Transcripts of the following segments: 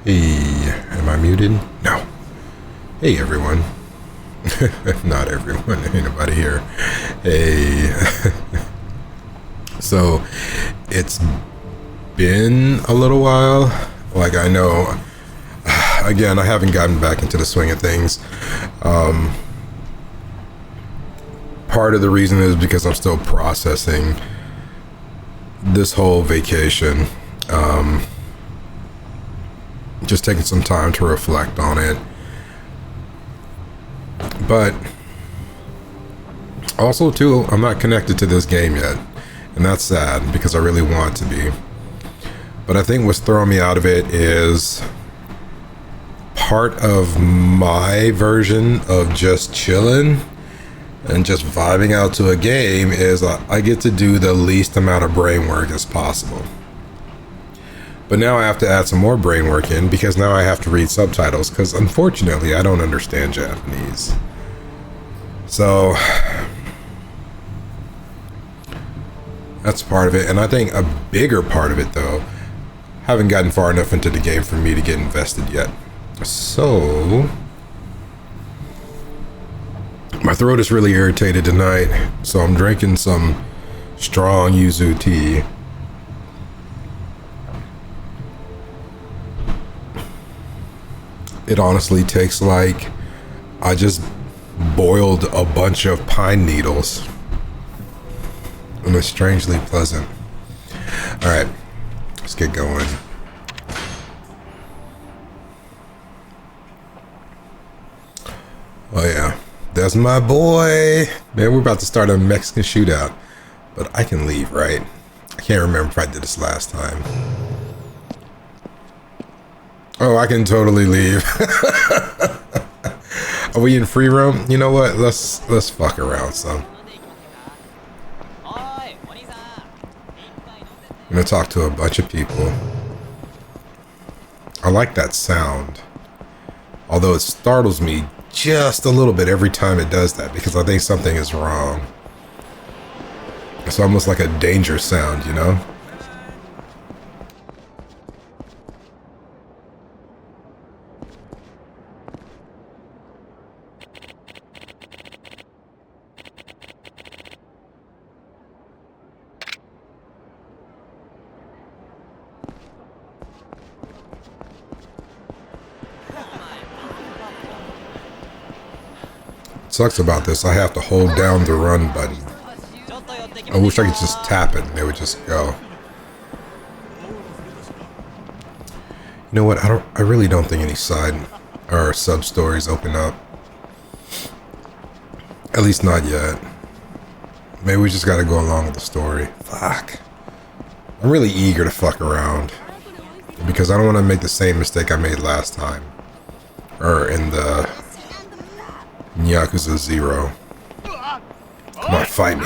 Hey, am I muted? No. Hey, everyone. Not everyone. Ain't nobody here. Hey. So, it's been a little while. Like, I know, again, I haven't gotten back into the swing of things. Part of the reason is because I'm still processing this whole vacation. Just taking some time to reflect on it. But also, too, I'm not connected to this game yet. And that's sad because I really want to be. But I think what's throwing me out of it is part of my version of just chilling and just vibing out to a game is I get to do the least amount of brain work as possible. But now I have to add some more brain work in because now I have to read subtitles because unfortunately I don't understand Japanese. So that's part of it. And I think a bigger part of it, though, haven't gotten far enough into the game for me to get invested yet. So my throat is really irritated tonight, so I'm drinking some strong yuzu tea. It honestly tastes like I just boiled a bunch of pine needles. And it's strangely pleasant. Alright, let's get going. Oh yeah, that's my boy. Man, we're about to start a Mexican shootout. But I can leave, right? I can't remember if I did this last time. Oh, I can totally leave. Are we in free roam? You know what? Let's fuck around some. I'm gonna talk to a bunch of people. I like that sound. Although it startles me just a little bit every time it does that because I think something is wrong. It's almost like a danger sound, you know? Sucks about this, I have to hold down the run button. I wish I could just tap it and it would just go. You know what? I really don't think any side or sub stories open up. At least not yet. Maybe we just gotta go along with the story. Fuck. I'm really eager to fuck around. Because I don't want to make the same mistake I made last time. Or in the Yakuza 0. Come on, fight me.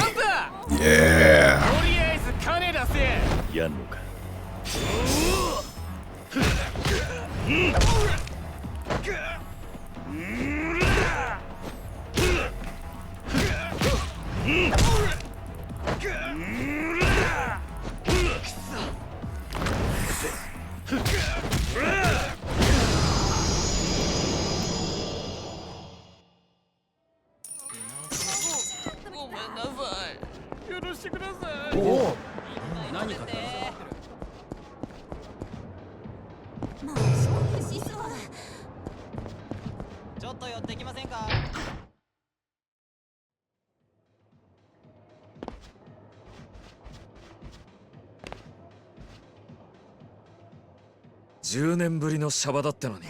Yeah.10年ぶりのシャバだってのに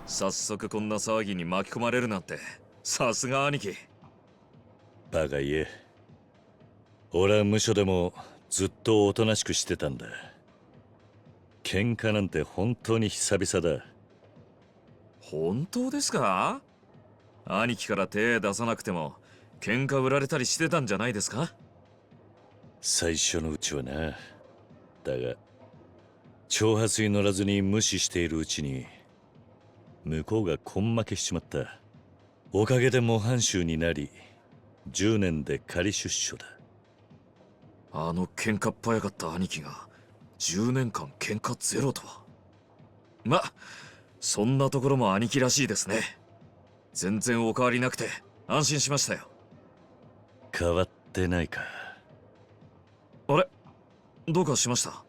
早速こんな騒ぎに巻き込まれるなんてさすが兄貴。バカ言え。俺は無所でもずっとおとなしくしてたんだ。喧嘩なんて本当に久々だ。本当ですか？兄貴から手出さなくても喧嘩売られたりしてたんじゃないですか？最初のうちはな。だが挑発に乗らずに無視しているうちに向こうが根負けしちまった。おかげで模範囚になり10年で仮出所だ。あの喧嘩っ早かった兄貴が10年間喧嘩ゼロとは。ま、そんなところも兄貴らしいですね。全然お変わりなくて安心しましたよ。変わってないか。あれ、どうかしました？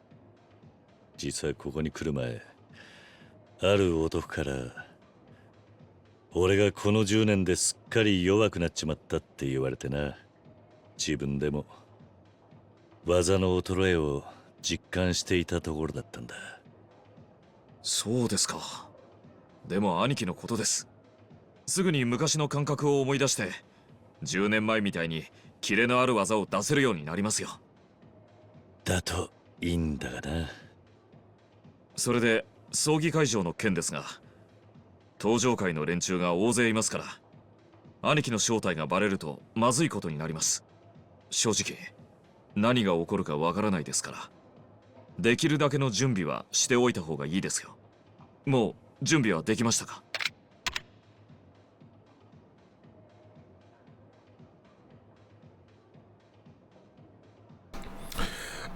実はここに来る前、ある男から俺がこの10年ですっかり弱くなっちまったって言われてな。自分でも技の衰えを実感していたところだったんだ。そうですか。でも兄貴のことです。すぐに昔の感覚を思い出して10年前みたいにキレのある技を出せるようになりますよ。だといいんだがな。それで葬儀会場の件ですが、登場会の連中が大勢いますから、兄貴の正体がバレるとまずいことになります。正直何が起こるかわからないですから、できるだけの準備はしておいた方がいいですよ。もう準備はできましたか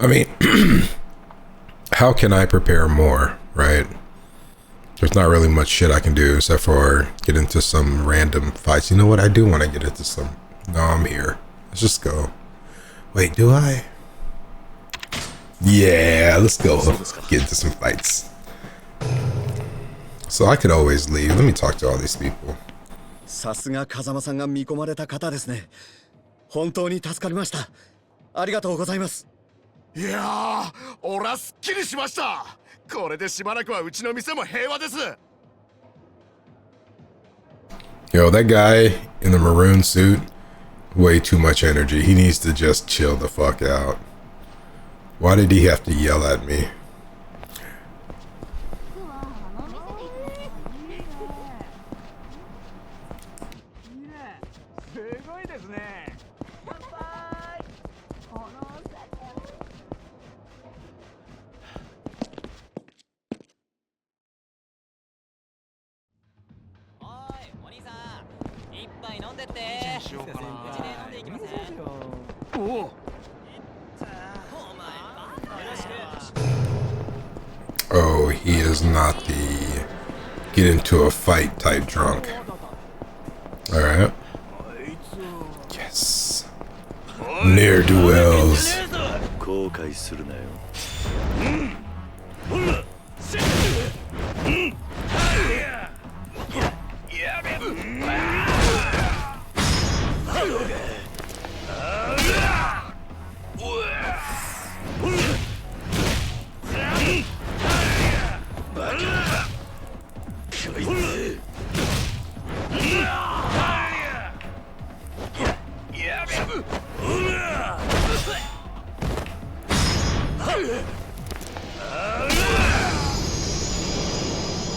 ？I mean, how can I prepare more, right? There's not really much shit I can do except for get into some random fights. You know what? I do want to get into some. No, I'm here. Let's just go. Wait, do I? Yeah, let's go get into some fights. So I could always leave. Let me talk to all these people. さすが風間さんが見込まれた方ですね。本当に助かりました。ありがとうございます。いやー、俺はすっきりしました。これでしばらくはうちの店も平和です。Yo, that guy in the maroon suit, way too much energy. He needs to just chill the fuck out. Why did he have to yell at me? Oh, he is not the get into a fight type drunk. Alright. Yes. Ne'er-do-wells. 後悔するなよ。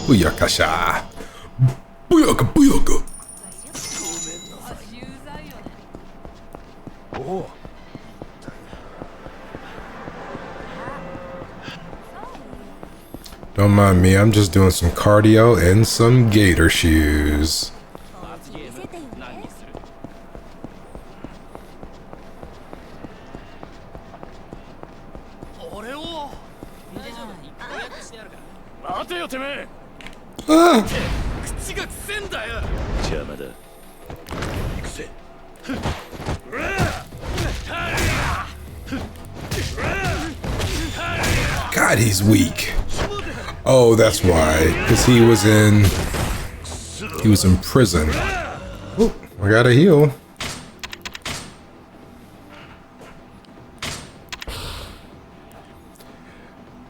Booyakasha. Booyaka, booyaka. Don't mind me, I'm just doing some cardio and some gator shoes. Ah. God, he's weak. Oh, that's why. Because he was in prison. Oh, I gotta heal.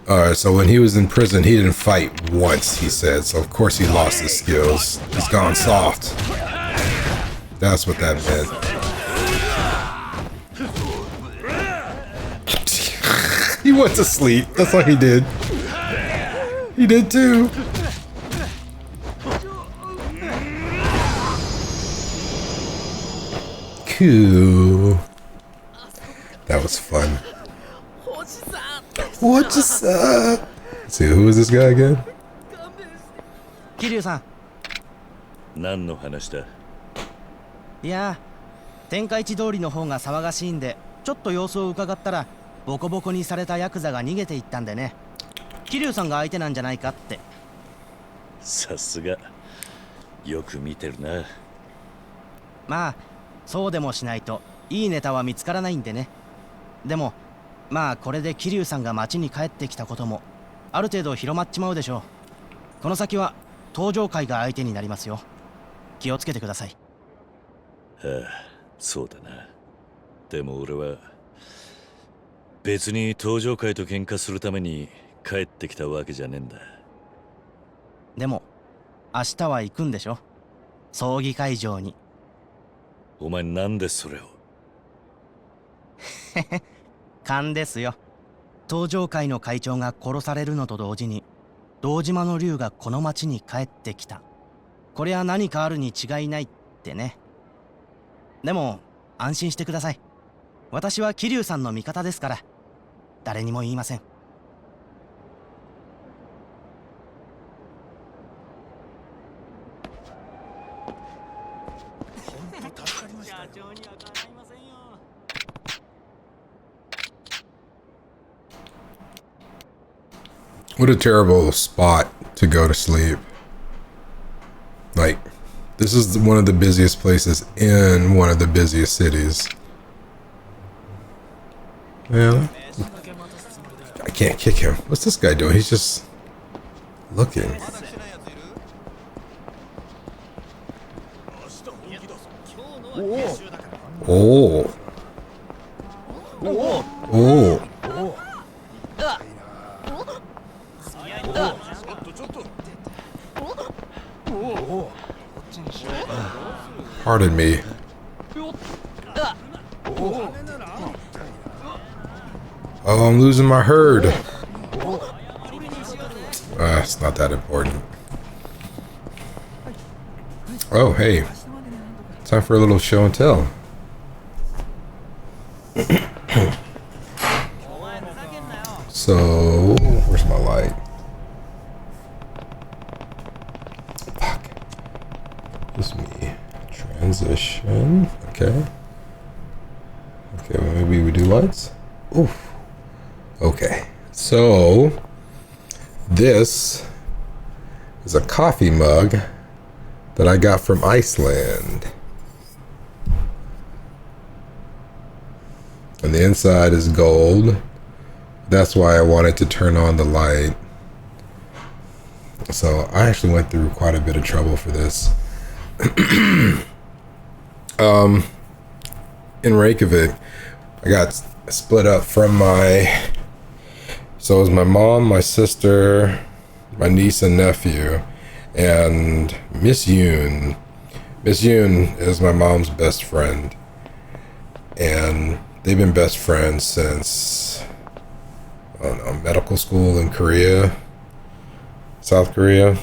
Alright, so when he was in prison, he didn't fight once, he said. So of course he lost his skills. He's gone soft. That's what that meant. He went to sleep. That's what he did. He did too. Cool. That was fun. What's up? Let's see, who is this guy again? 桐生さん。何の話だ？いや、天下一通りの方が騒がしいんで、ちょっと様子を伺ったらボコボコにされたヤクザが逃げていったんでね。桐生さんが相手なんじゃないかって。さすがよく見てるな。まあそうでもしないといいネタは見つからないんでね。でもまあこれで桐生さんが町に帰ってきたこともある程度広まっちまうでしょう。この先は登場会が相手になりますよ。気をつけてください。ああ、そうだな。でも俺は別に登場会と喧嘩するために帰ってきたわけじゃねえんだ。でも明日は行くんでしょ、葬儀会場に。お前なんでそれを。勘ですよ。登場会の会長が殺されるのと同時に堂島の竜がこの町に帰ってきた。こりゃ何かあるに違いないってね。でも安心してください。私は桐生さんの味方ですから誰にも言いません。社長にはかないませんよ。What a terrible spot to go to sleep. Like, this is one of the busiest places in one of the busiest cities. Yeah. I can't kick him. What's this guy doing? He's just looking. Oh. Oh. Pardon me. Oh, I'm losing my herd. It's not that important. Oh, hey. Time for a little show and tell. So, where's my light? Fuck. This is me. Transition. Okay. Okay, well, maybe we do lights? Oof. Okay. So, this is a coffee mug that I got from Iceland. And the inside is gold. That's why I wanted to turn on the light. So I actually went through quite a bit of trouble for this. In Reykjavik, I got split up from so it was my mom, my sister, my niece and nephew, and Miss Yoon. Miss Yoon is my mom's best friend. And they've been best friends since, I don't know, medical school in Korea, South Korea.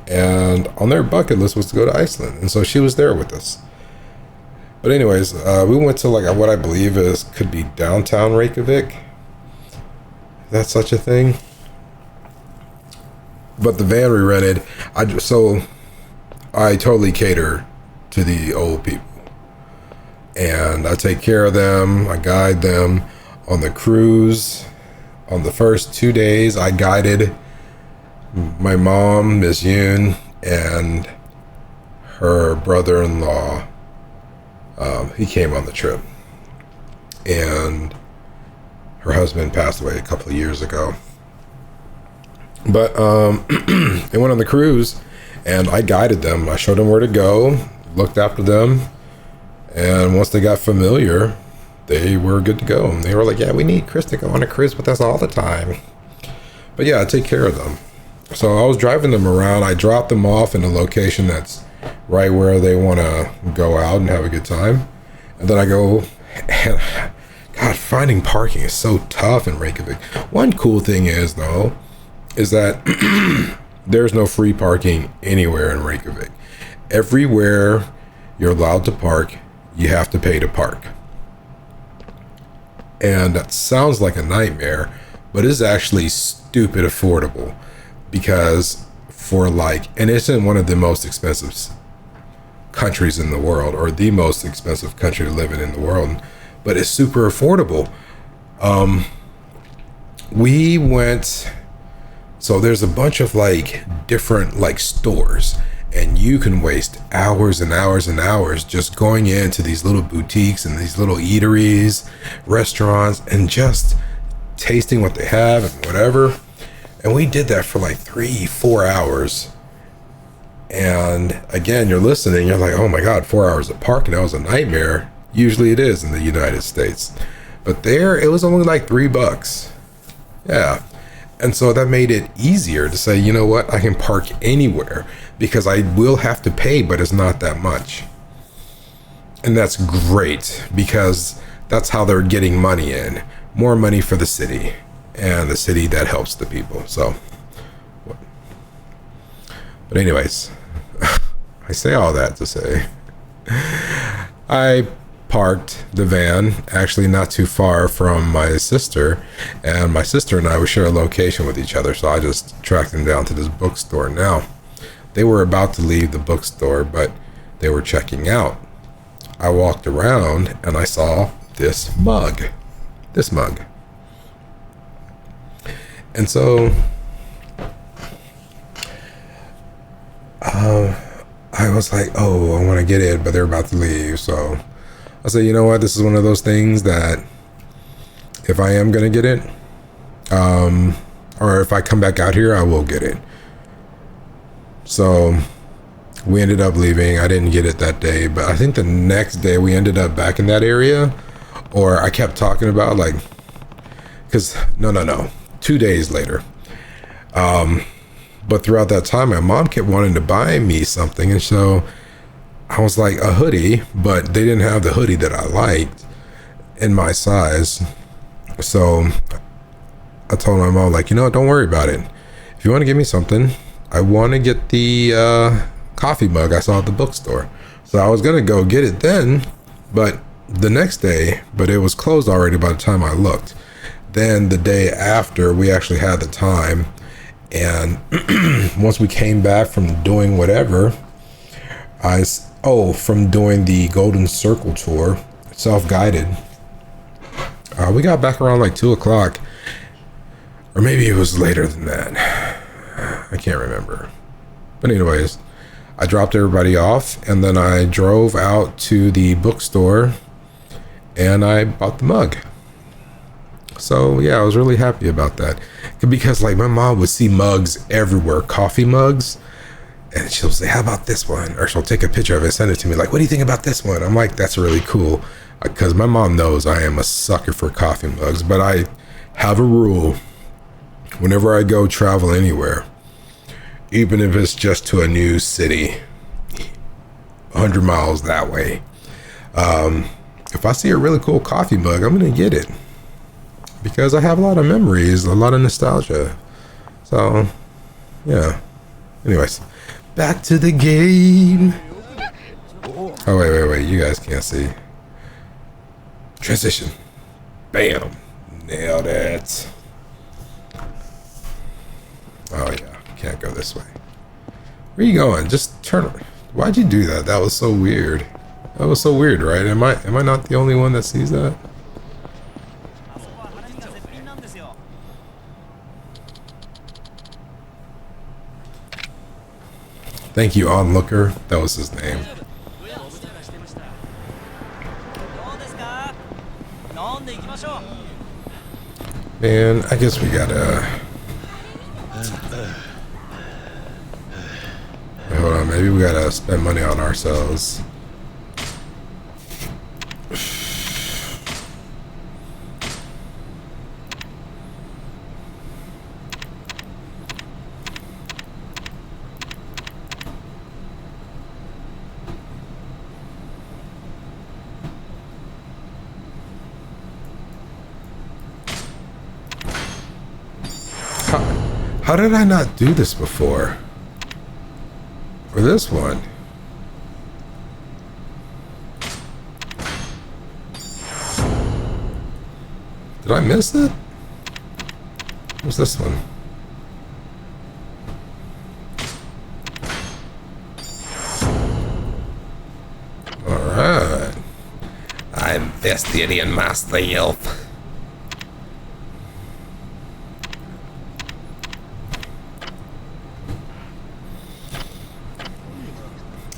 And on their bucket list was to go to Iceland. And so she was there with us. But anyways, we went to like what I believe could be downtown Reykjavik. That's such a thing. But the van we rented, I totally cater to the old people. And I take care of them. I guide them on the cruise. On the first 2 days, I guided my mom, Miss Yoon, and her brother-in-law. He came on the trip. And her husband passed away a couple of years ago. But they went on the cruise, and I guided them. I showed them where to go, looked after them. And once they got familiar, they were good to go. And they were like, yeah, we need Chris to go on a cruise with us all the time. But yeah, I take care of them. So I was driving them around. I dropped them off in a location that's right where they want to go out and have a good time. And then I go, and God, finding parking is so tough in Reykjavik. One cool thing is, though, is that there's no free parking anywhere in Reykjavik. Everywhere you're allowed to park, you have to pay to park. And that sounds like a nightmare, but it's actually stupid affordable, because and it's in one of the most expensive countries in the world, or the most expensive country to live in the world, but it's super affordable. We went, so there's a bunch of like different like stores, and you can waste hours and hours and hours just going into these little boutiques and these little eateries, restaurants, and just tasting what they have and whatever. And we did that for like 3-4 hours. And again, you're listening, you're like, oh my God, 4 hours of parking, that was a nightmare. Usually it is in the United States. But there, it was only like $3. Yeah. And so that made it easier to say, you know what, I can park anywhere because I will have to pay, but it's not that much. And that's great because that's how they're getting money in. More money for the city, and the city that helps the people. So, but anyways, I say all that to say I parked the van actually not too far from my sister, and my sister and I would share a location with each other, so I just tracked them down to this bookstore. Now they were about to leave the bookstore, but they were checking out. I walked around and I saw this mug. And so I was like, oh, I want to get it, but they're about to leave. So I said, you know what? This is one of those things that if I am going to get it, or if I come back out here, I will get it. So we ended up leaving. I didn't get it that day, but I think the next day we ended up back in that area, or I kept talking about like, because no, 2 days later. But throughout that time, my mom kept wanting to buy me something. And so I was like, a hoodie, but they didn't have the hoodie that I liked in my size. So I told my mom, like, you know, don't worry about it. If you want to give me something, I want to get the coffee mug I saw at the bookstore. So I was going to go get it then, but the next day, but it was closed already by the time I looked. Then the day after, we actually had the time. And once we came back from doing whatever, from doing the Golden Circle tour, self-guided, we got back around like 2 o'clock, or maybe it was later than that. I can't remember. But anyways, I dropped everybody off, and then I drove out to the bookstore and I bought the mug. So yeah, I was really happy about that, because like my mom would see mugs everywhere, coffee mugs, and she'll say, how about this one? Or she'll take a picture of it, send it to me, like, what do you think about this one? I'm like, that's really cool, because my mom knows I am a sucker for coffee mugs. But I have a rule: whenever I go travel anywhere, even if it's just to a new city 100 miles that way, if I see a really cool coffee mug, I'm gonna get it, because I have a lot of memories, a lot of nostalgia. So yeah, anyways, back to the game. Oh wait, you guys can't see. Transition. Bam, nailed it. Oh yeah, can't go this way. Where are you going? Just turn. Why'd you do that? That was so weird. That was so weird, right? Am I not the only one that sees that? Thank you, Onlooker. That was his name. Man, I guess we gotta... Hold on, maybe we gotta spend money on ourselves. How did I not do this before? Or this one? Did I miss it? What's this one? Alright. I'm Vestidian Master Elf.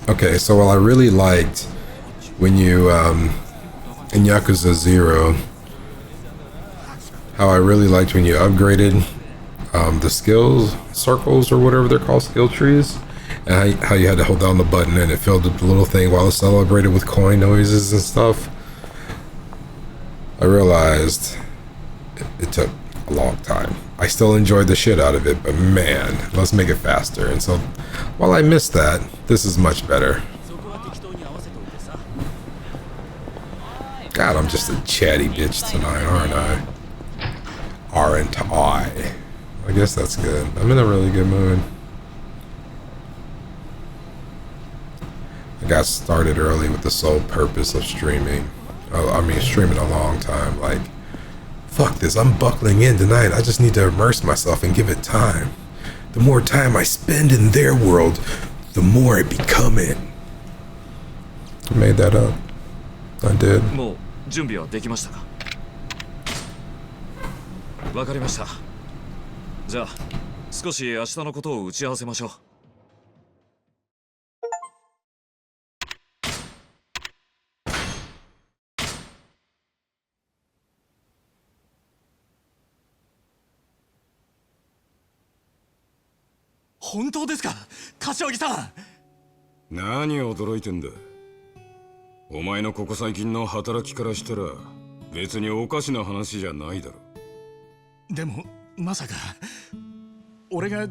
Okay, so while I really liked when you in Yakuza 0, how I really liked when you upgraded the skills circles or whatever they're called, skill trees, and how you had to hold down the button and it filled up the little thing while it celebrated with coin noises and stuff. I realized it took a long time. I still enjoyed the shit out of it, but man, let's make it faster. And so while I missed that, this is much better. God, I'm just a chatty bitch tonight, aren't I? Aren't I? I guess that's good. I'm in a really good mood. I got started early with the sole purpose of streaming. I mean, streaming a long time. Like, fuck this, I'm buckling in tonight. I just need to immerse myself and give it time. The more time I spend in their world, the more I become it. I made that up. I did. もう準備はできましたか？わかりました。じゃあ少し明日のことを打ち合わせましょう。本当ですか、柏木さん。何驚いてんだ。お前のここ最近の働きからしたら別におかしな話じゃないだろ。でもまさか俺が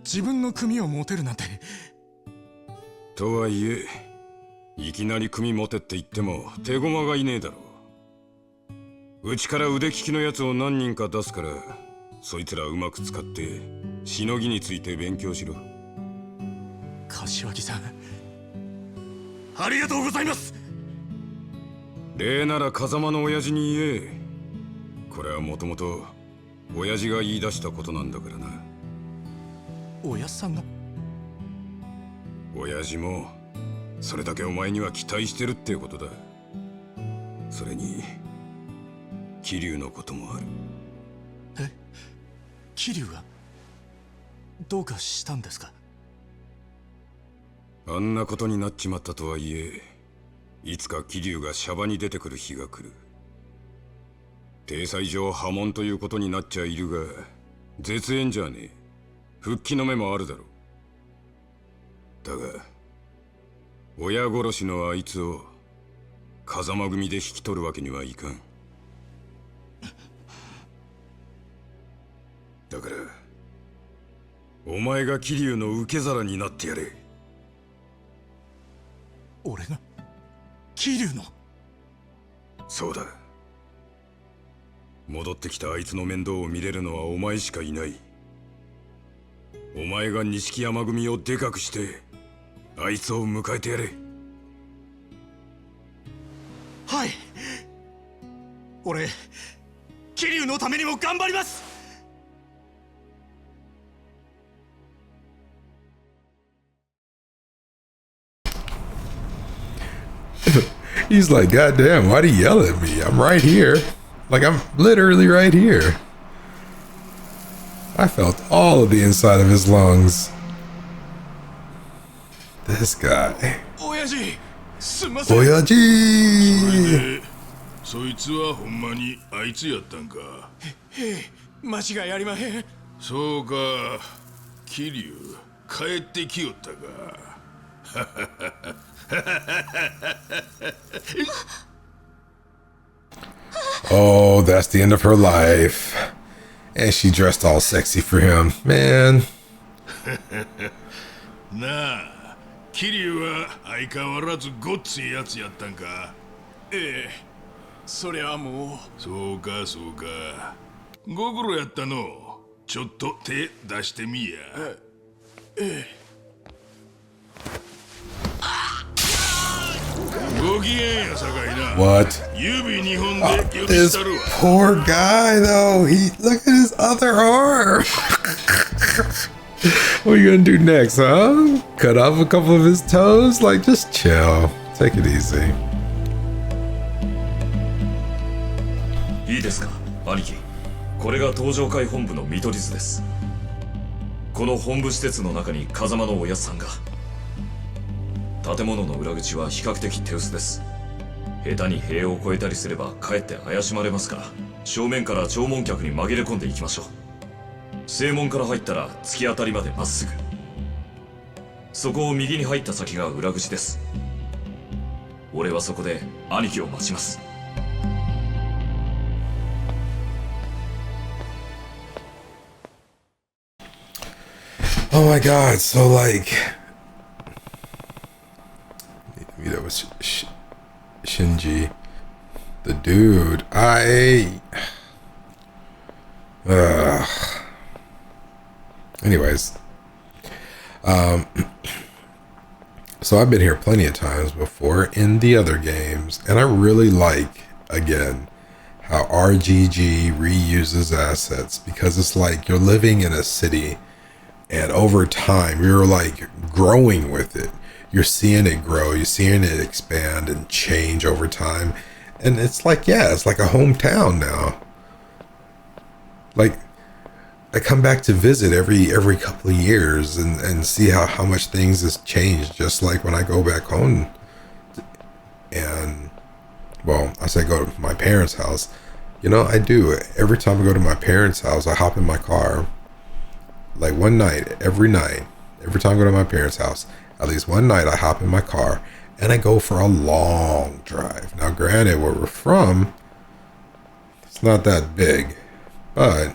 自分の組を持てるなんて。とはいえいきなり組持てって言っても手駒がいねえだろ。うちから腕利きのやつを何人か出すから、そいつらうまく使ってしのぎについて勉強しろ。柏木さん、ありがとうございます。礼なら風間の親父に言え。これはもともと親父が言い出したことなんだからな。おやっさんが？親父もそれだけお前には期待してるってことだ。それに桐生のこともある。え、桐生がどうかしたんですか？あんなことになっちまったとはいえ、いつか桐生がシャバに出てくる日が来る。体裁上破門ということになっちゃいるが、絶縁じゃねえ。復帰の目もあるだろう。だが親殺しのあいつを風間組で引き取るわけにはいかん。だからお前が桐生の受け皿になってやれ。俺が桐生の？そうだ。戻ってきたあいつの面倒を見れるのはお前しかいない。お前が錦山組をでかくしてあいつを迎えてやれ。はい、俺桐生のためにも頑張ります。He's like, God damn, why'd he yell at me? I'm right here. Like, I'm literally right here. I felt all of the inside of his lungs. This guy. 親父、すんません。親父。そいつはほんまにあいつやったんか。へえ、間違いありまへん。そうか、桐生帰ってきよったか。Oh, that's the end of her life. And she dressed all sexy for him. Man. なあ、桐生は相変わらずごっついやつやったんか。ええ、そりゃもう。そうかそうか。ご苦労やったの。ちょっと手出してみや。ええ。ご機嫌やさかいな。 What? 指2本で許 This したるわ。 poor guy, though. Look at his other arm. What are you gonna do next, huh? Cut off a couple of his toes? Like, just chill. Take it easy. いいですか、兄貴。これが東上会本部の見取り図です。この本部施設の中に風間のおやっさんが。建物の裏口は比較的手薄です。下手に塀を越えたりすればかえって怪しまれますから、正面から弔問客に紛れ込んでいきましょう。正門から入ったら突き当たりまでまっすぐ。そこを右に入った先が裏口です。俺はそこで兄貴を待ちます。Oh my god, so like maybe that was Shinji, the dude. Anyways, so I've been here plenty of times before in the other games, and I really like, again, how RGG reuses assets, because it's like you're living in a city, and over time you're like growing with it. You're seeing it grow, you're seeing it expand and change over time, and it's like, yeah, it's like a hometown now. Like, I come back to visit every couple of years and see how much things has changed, just like when I go back home. And, well, I say go to my parents' house. You know, I do. Every time I go to my parents' house, I hop in my car. Like one night, every time I go to my parents' house, at least one night I hop in my car and I go for a long drive. Now, granted, where we're from, it's not that big, but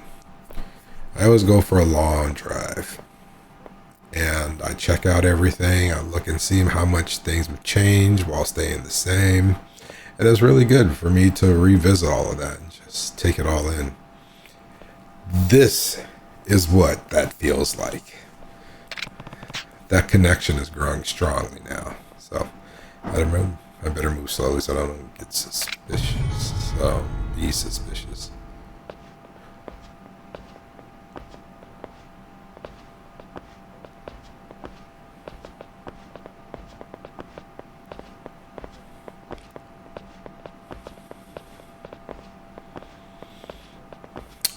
I always go for a long drive, and I check out everything. I look and see how much things would change while staying the same, and it's really good for me to revisit all of that and just take it all in. This is what that feels like. That connection is growing strongly now, so I better move slowly so I don't get suspicious. Be suspicious.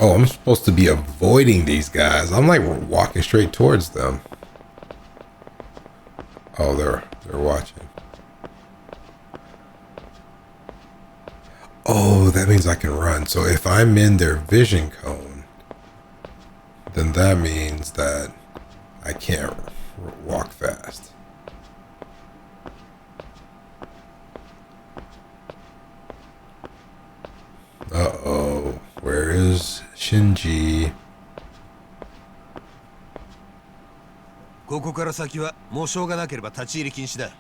Oh, I'm supposed to be avoiding these guys. I'm like walking straight towards them. Oh, they're watching. Oh, that means I can run. So if I'm in their vision cone, then that means that I can't walk fast. Uh-oh. Where is Shinji? ここから先は模証がなければ立ち入り禁止だ。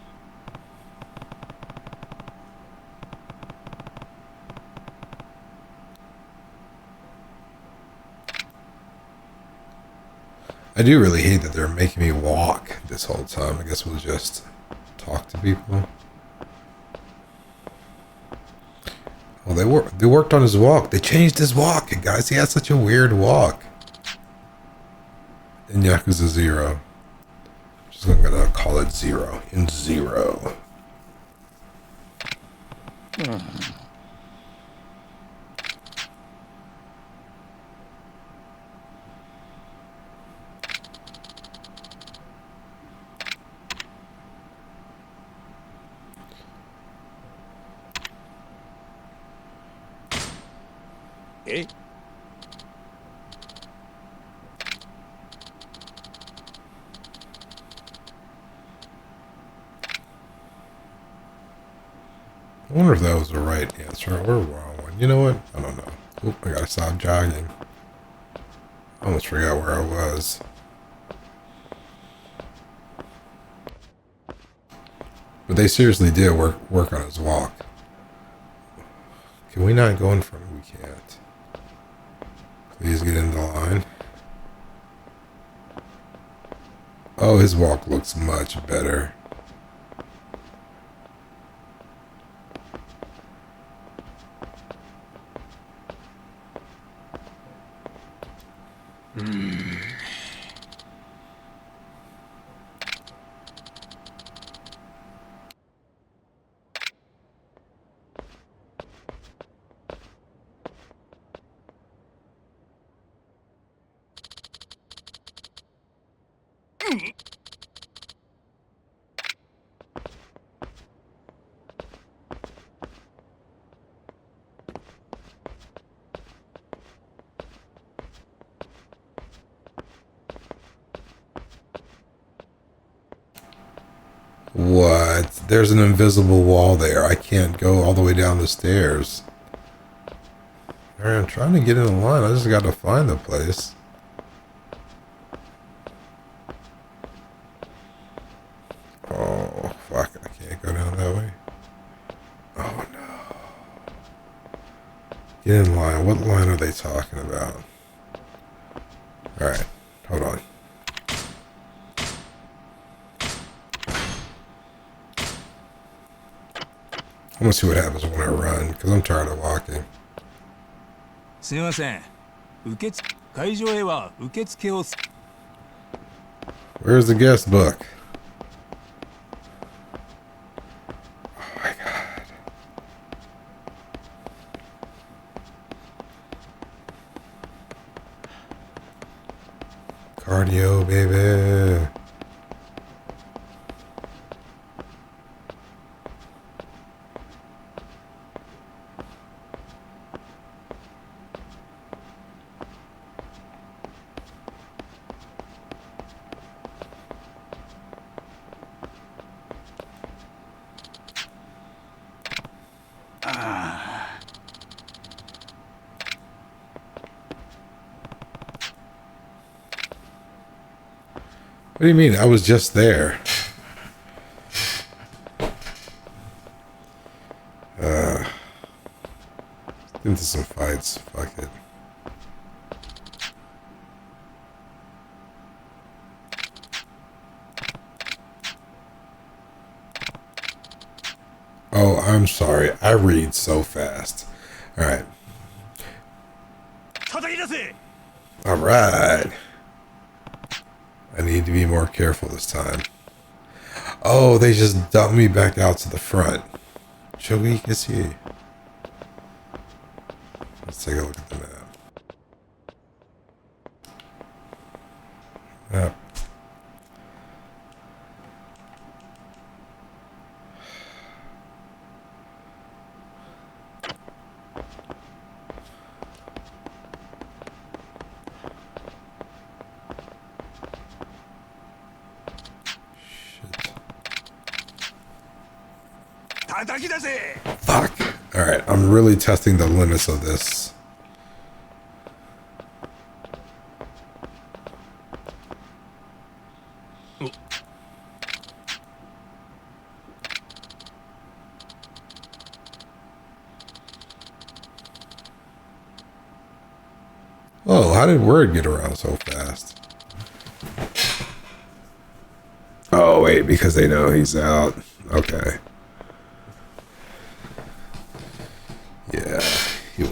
I do really hate that they're making me walk this whole time. I guess we'll just talk to people. Well, they worked on his walk. They changed his walk, guys. He has such a weird walk. In Yakuza 0. Just gonna call it 0. In 0. Eh? I wonder if that was the right answer or a wrong one. You know what? I don't know. Oop, I gotta stop jogging. I almost forgot where I was. But they seriously did work on his walk. Can we not go in front? We can't. Please get in the line. Oh, his walk looks much better. What? There's an invisible wall there. I can't go all the way down the stairs. Alright, I'm trying to get in line. I just got to find the place. Oh, fuck. I can't go down that way. Oh, no. Get in line. What line are they talking about? Alright. Hold on. I'm gonna see what happens when I run, because I'm tired of walking. すみません。受付会場へは受付を。 Where's the guest book? Oh my god. Cardio, baby. What do you mean? I was just there. Into some fights. Fuck it. Oh, I'm sorry. I read so fast. Alright. Alright. I need to be more careful this time. Oh, they just dumped me back out to the front. Chogi is here. Let's take a look at the map. Map. Fuck. Alright, I'm really testing the limits of this. Oh, how did word get around so fast? Oh, wait, because they know he's out. Okay. Yeah, he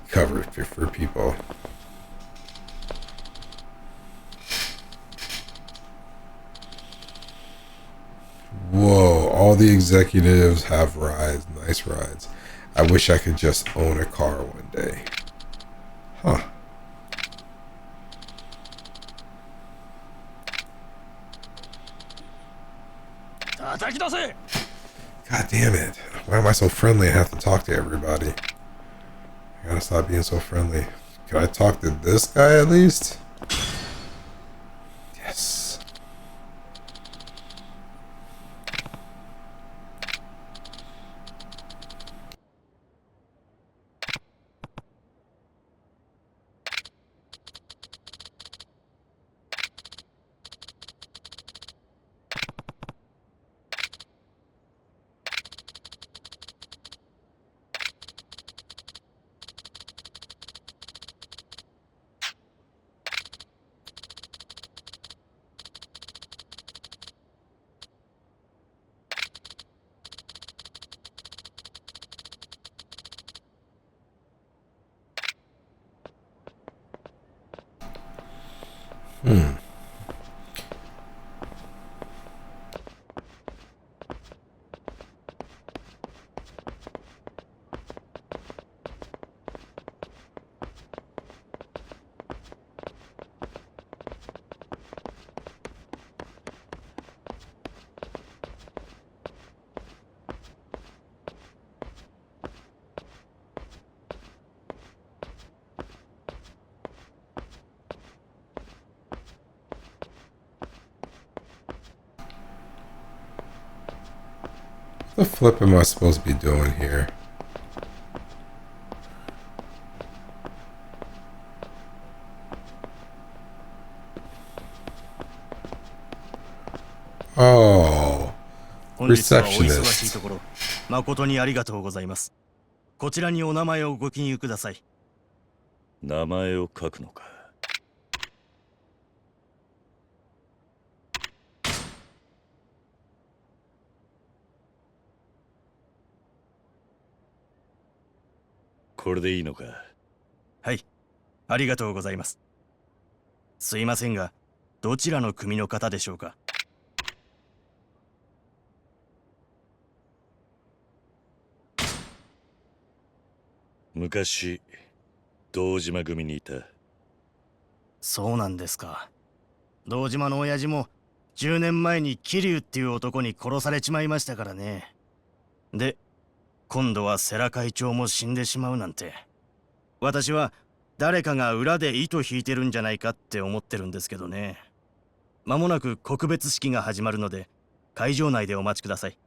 covered for people. Whoa, all the executives have rides, nice rides. I wish I could just own a car one day. Huh. God damn it. Why am I so friendly? I have to talk to everybody. I gotta stop being so friendly. Can I talk to this guy at least? Yes. The flip am I supposed to be doing here? Oh, 本日はお忙しい receptionist. ところ、誠にありがとうございます。こちらにお名前をご記入ください。名前を書くのか。これでいいのか。はい、ありがとうございます。すいませんが、どちらの組の方でしょうか。昔堂島組にいた。そうなんですか。堂島の親父も10年前に桐生っていう男に殺されちまいましたからね。で、今度は世良会長も死んでしまうなんて。私は誰かが裏で糸引いてるんじゃないかって思ってるんですけどね。間もなく告別式が始まるので、会場内でお待ちください。